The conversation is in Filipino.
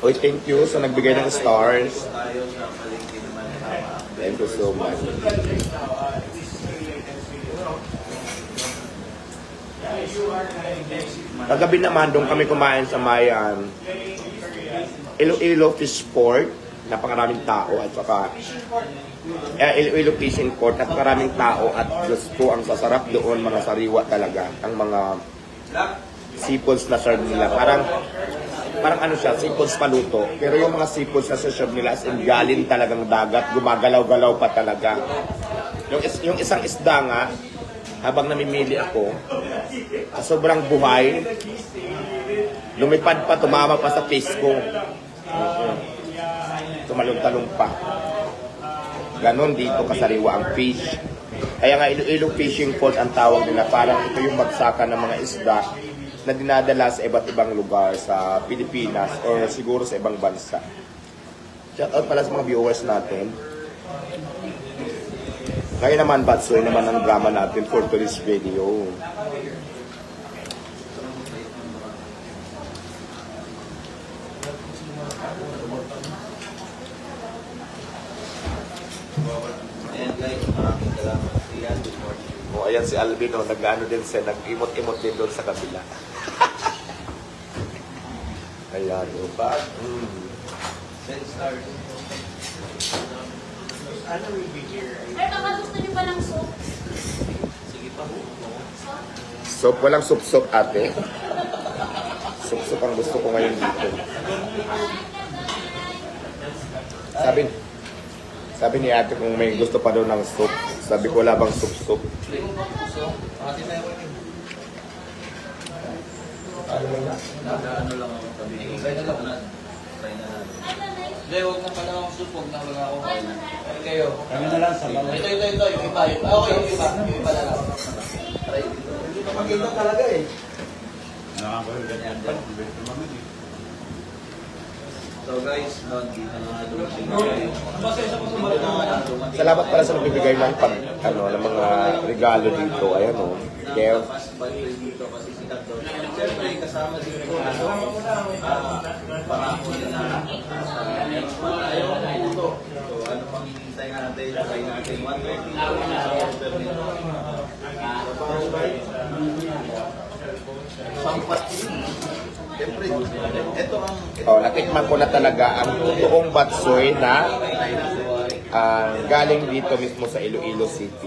Oy, thank you sa nagbigay ng stars. Tayo sa palengke naman. Thank you so much. Kagabi naman, doon kami kumain sa Mayan. Iloilo Fish Port. Napakaraming tao at saka Iloilo Fishing Port. Napakaraming tao at Diyos ko, ang sasarap doon, mga sariwa talaga. Ang mga seafoods na serve nila. Parang ano siya, seafoods paluto. Pero yung mga seafoods na serve nila as in galing talagang dagat, gumagalaw-galaw pa talaga. Yung isang isda nga, habang namimili ako, sobrang buhay, lumipad pa, tumama pa sa face ko. Tumalong-talong pa. Ganon dito kasariwa ang fish. Kaya nga Iloilo Fishing Port ang tawag nila. Parang ito yung bagsakan ng mga isda na dinadala sa iba't ibang lugar sa Pilipinas or siguro sa ibang bansa. Shout out pala sa mga viewers natin. Kaya naman, Batsoy naman ang drama natin for today's video. Ayan guys, maraming salamat. Iyan, good morning. O, ayan si Alvin, nag-ano din siya, nag-imot-imot din doon sa kabila. Ayan, o ba? 10 stars. Ay, baka gusto niyo pa ng soup? Sige pa po. Soup, walang sup-sup ate. Sup-sup ang gusto ko ngayon dito. Sabi ni ate kung may gusto pa daw ng soup. Sabi ko, wala bang sup-sup? Nag-ano lang ako sabi. Try na lang na. Try na lang. Hindi, huwag na pala akong soup. Huwag na wala ako kain. Okay kayo. Kami na lang sa bawah. Ito, yung iba. Okay, yung iba. Yung iba na lang. Try dito. Hindi ka maganda talaga eh. Nakakaganyan dyan. Beto naman eh. So guys, dito na dumating tayo. Salamat pala sa nagbibigay ng ng mga regalo dito. Ayan o. Kev. Fast bike dito kasi sikat daw. Siyempre, kasama din ko pangako nila sa ayaw ko puto. So ano pang hinihintay natin? Try natin 120 sa order nito. Sampat yun. Siyempre, ito ang Oh, natikman ko na talaga ang totoong batsoy na galing dito mismo sa Iloilo City.